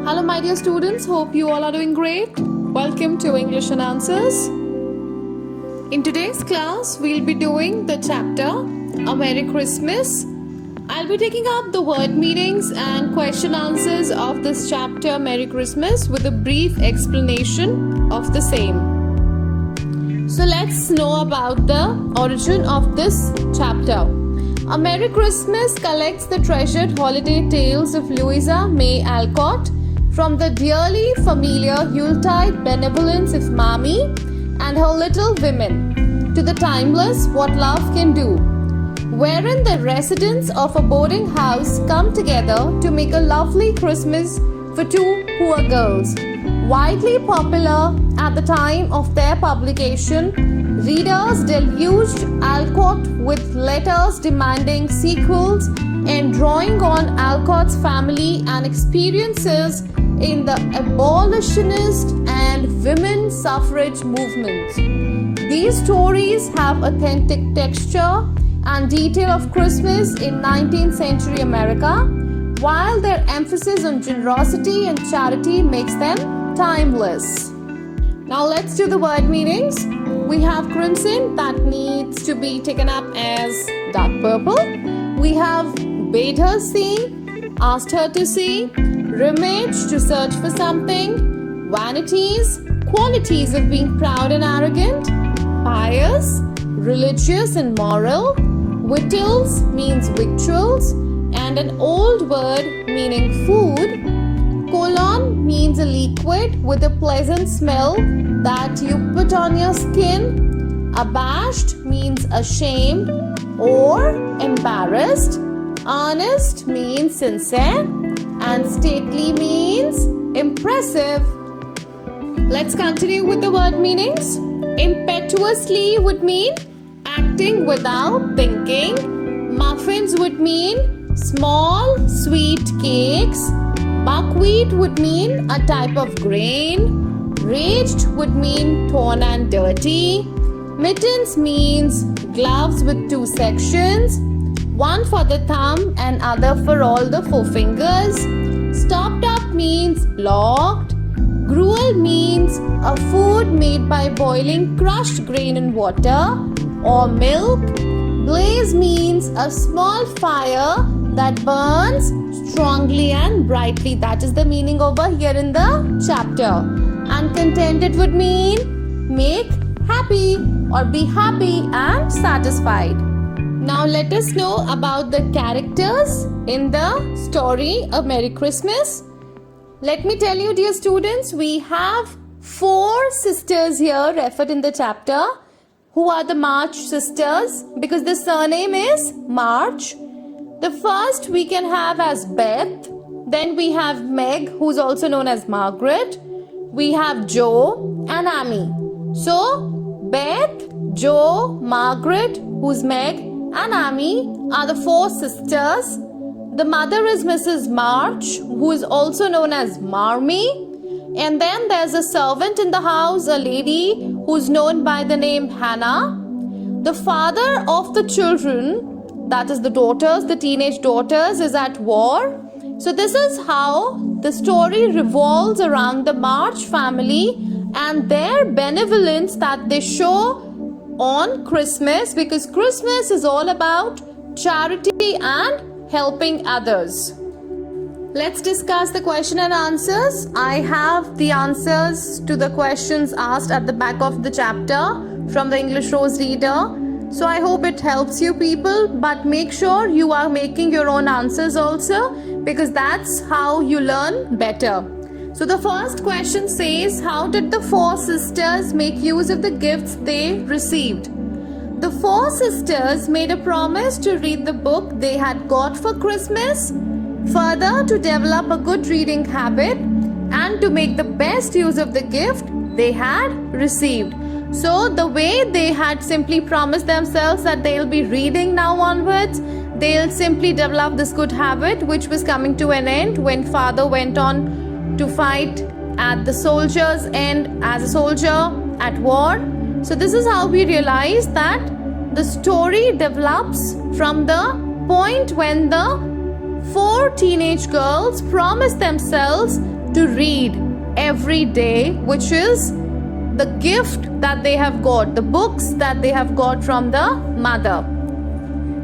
Hello my dear students, hope you all are doing great. Welcome to English and Answers. In today's class, we'll be doing the chapter A Merry Christmas. I'll be taking up the word meanings and question answers of this chapter Merry Christmas with a brief explanation of the same. So let's know about the origin of this chapter. A Merry Christmas collects the treasured holiday tales of Louisa May Alcott, from the dearly familiar Yuletide benevolence of Mammy and her Little Women, to the timeless What Love Can Do, wherein the residents of a boarding house come together to make a lovely Christmas for two poor girls. Widely popular at the time of their publication, readers deluged Alcott with letters demanding sequels and drawing on Alcott's family and experiences in the abolitionist and women suffrage movements. These stories have authentic texture and detail of Christmas in 19th century America, while their emphasis on generosity and charity makes them timeless. Now let's do the word meanings. We have crimson, that needs to be taken up as dark purple. We have bade her see, asked her to see, rummage, to search for something, vanities, qualities of being proud and arrogant, pious, religious and moral, victuals means victuals, and an old word meaning food. Cologne means a liquid with a pleasant smell that you put on your skin. Abashed means ashamed or embarrassed. Earnest means sincere, and stately means impressive. Let's continue with the word meanings. Impetuously would mean acting without thinking. Muffins would mean small sweet cakes. Buckwheat would mean a type of grain. Raged would mean torn and dirty. Mittens means gloves with two sections, one for the thumb and other for all the forefingers. Stopped up means blocked. Gruel means a food made by boiling crushed grain in water or milk. Blaze means a small fire that burns strongly and brightly. That is the meaning over here in the chapter. And contented would mean make happy or be happy and satisfied. Now let us know about the characters in the story A Merry Christmas. Let me tell you, dear students, we have 4 sisters here referred in the chapter, who are the March sisters, because the surname is March. The first we can have as Beth, then we have Meg, who's also known as Margaret. We have Joe and Amy. So Beth, Joe, Margaret, who's Meg, and Amy are the 4 sisters. The mother is Mrs. March, who is also known as Marmee. And then there's a servant in the house, a lady who's known by the name Hannah. The father of the children, that is the daughters, the teenage daughters, is at war. So this is how the story revolves around the March family and their benevolence that they show on Christmas, because Christmas is all about charity and helping others. Let's discuss the question and answers. I have the answers to the questions asked at the back of the chapter from the English Rose Reader. So I hope it helps you people, but make sure you are making your own answers also, because that's how you learn better. So the first question says, how did the 4 sisters make use of the gifts they received? The 4 sisters made a promise to read the book they had got for Christmas, further to develop a good reading habit, and to make the best use of the gift they had received. So the way they had simply promised themselves that they'll be reading now onwards, they'll simply develop this good habit, which was coming to an end when father went on to fight at the soldier's end as a soldier at war. So this is how we realize that the story develops from the point when the 4 teenage girls promised themselves to read every day, which is the gift that they have got, the books that they have got from the mother.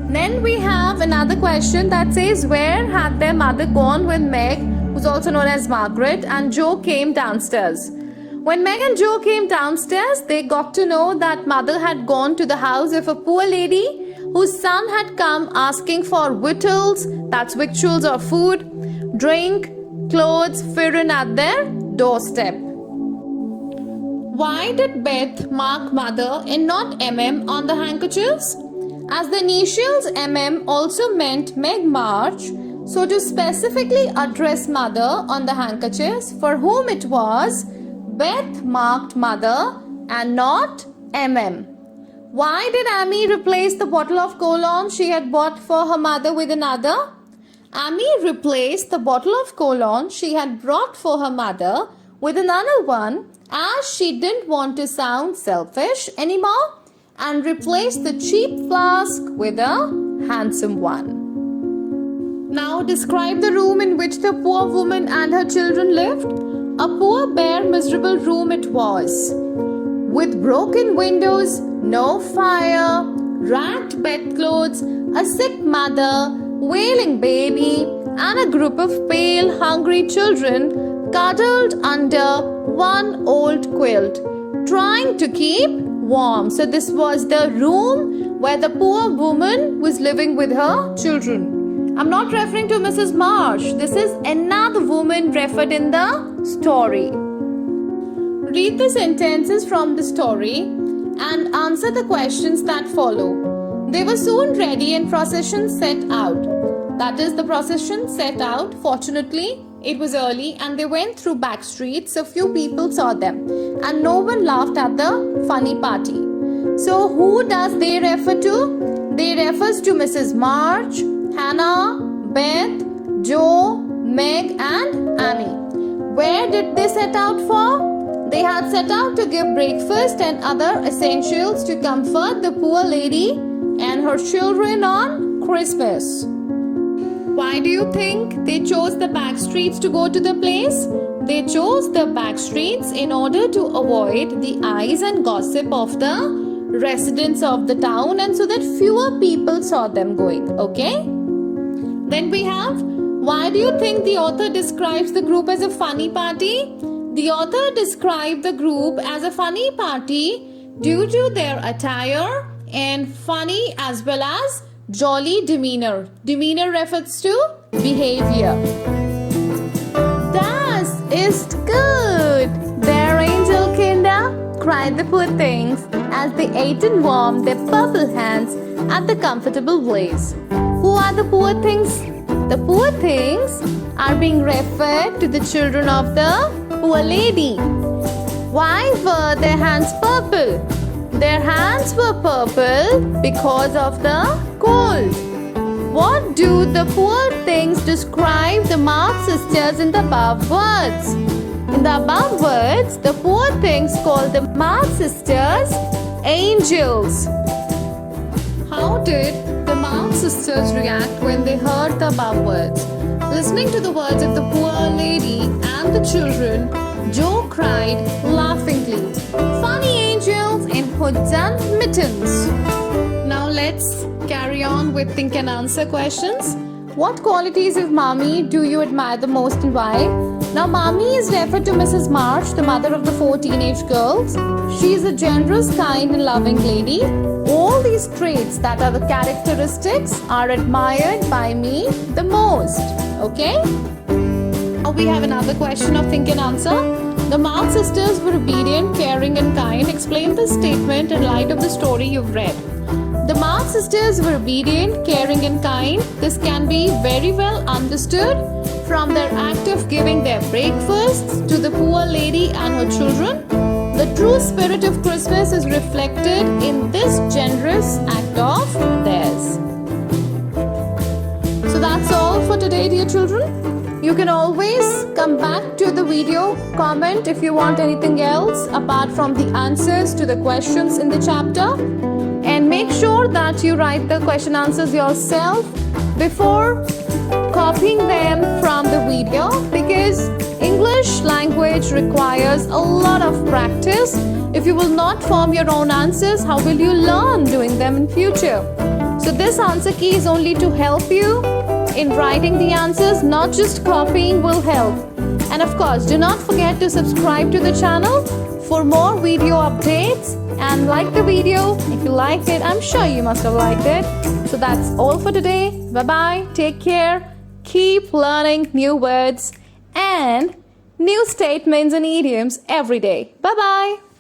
Then we have another question that says, where had their mother gone when Meg, who's also known as Margaret, and Joe came downstairs? When Meg and Joe came downstairs, they got to know that mother had gone to the house of a poor lady whose son had come asking for victuals, that's victuals or food, drink, clothes, firin at their doorstep. Why did Beth mark mother and not MM on the handkerchiefs? As the initials MM also meant Meg March, so to specifically address mother on the handkerchiefs for whom it was, Beth marked mother and not MM. Why did Amy replace the bottle of cologne she had bought for her mother with another? Amy replaced the bottle of cologne she had brought for her mother with another one as she didn't want to sound selfish anymore and replaced the cheap flask with a handsome one. Now describe the room in which the poor woman and her children lived. A poor, bare, miserable room it was, with broken windows, no fire, ragged bedclothes, a sick mother, wailing baby, and a group of pale, hungry children cuddled under one old quilt, trying to keep warm. So this was the room where the poor woman was living with her children. I'm not referring to Mrs. March. This is another woman referred in the story. Read the sentences from the story and answer the questions that follow. They were soon ready and procession set out. That is, the procession set out. Fortunately, it was early and they went through back streets. A few people saw them and no one laughed at the funny party. So who does they refer to? They refers to Mrs. March, Hannah, Beth, Joe, Meg and Amy. Where did they set out for? They had set out to give breakfast and other essentials to comfort the poor lady and her children on Christmas. Why do you think they chose the back streets to go to the place? They chose the back streets in order to avoid the eyes and gossip of the residents of the town and so that fewer people saw them going. Okay? Then we have, why do you think the author describes the group as a funny party? The author described the group as a funny party due to their attire and funny as well as jolly demeanor. Demeanor refers to behavior. Das ist gut, der Angelkinder, cried the poor things as they ate and warmed their purple hands at the comfortable blaze. Who are the poor things? The poor things are being referred to the children of the poor lady. Why were their hands purple? Their hands were purple because of the cold. What do the poor things describe the Marx sisters in the above words? In the above words, the poor things called the Marx sisters angels. How did the Marx sisters react when they heard the above words? Listening to the words of the poor lady and the children, Joe cried laughingly, "Funny angels in hoods and mittens." Now let's carry on with think and answer questions. What qualities of mommy do you admire the most and why? Now mommy is referred to Mrs. March, the mother of the 4 teenage girls. She is a generous, kind and loving lady. All these traits that are the characteristics are admired by me the most. Okay? Now we have another question of think and answer. The Marx sisters were obedient, caring and kind. Explain the statement in light of the story you've read. The Marx sisters were obedient, caring and kind. This can be very well understood from their act of giving their breakfasts to the poor lady and her children. The true spirit of Christmas is reflected in this generous act of theirs. So that's all for today, dear children. You can always come back to the video, comment if you want anything else apart from the answers to the questions in the chapter. And make sure that you write the question answers yourself before copying them from the video, because English language requires a lot of practice. If you will not form your own answers, how will you learn doing them in future? So this answer key is only to help you in writing the answers, not just copying will help. And of course, do not forget to subscribe to the channel for more video updates, and like the video if you liked it. I'm sure you must have liked it. So that's all for today. Bye bye, take care, keep learning new words and new statements and idioms every day. Bye bye.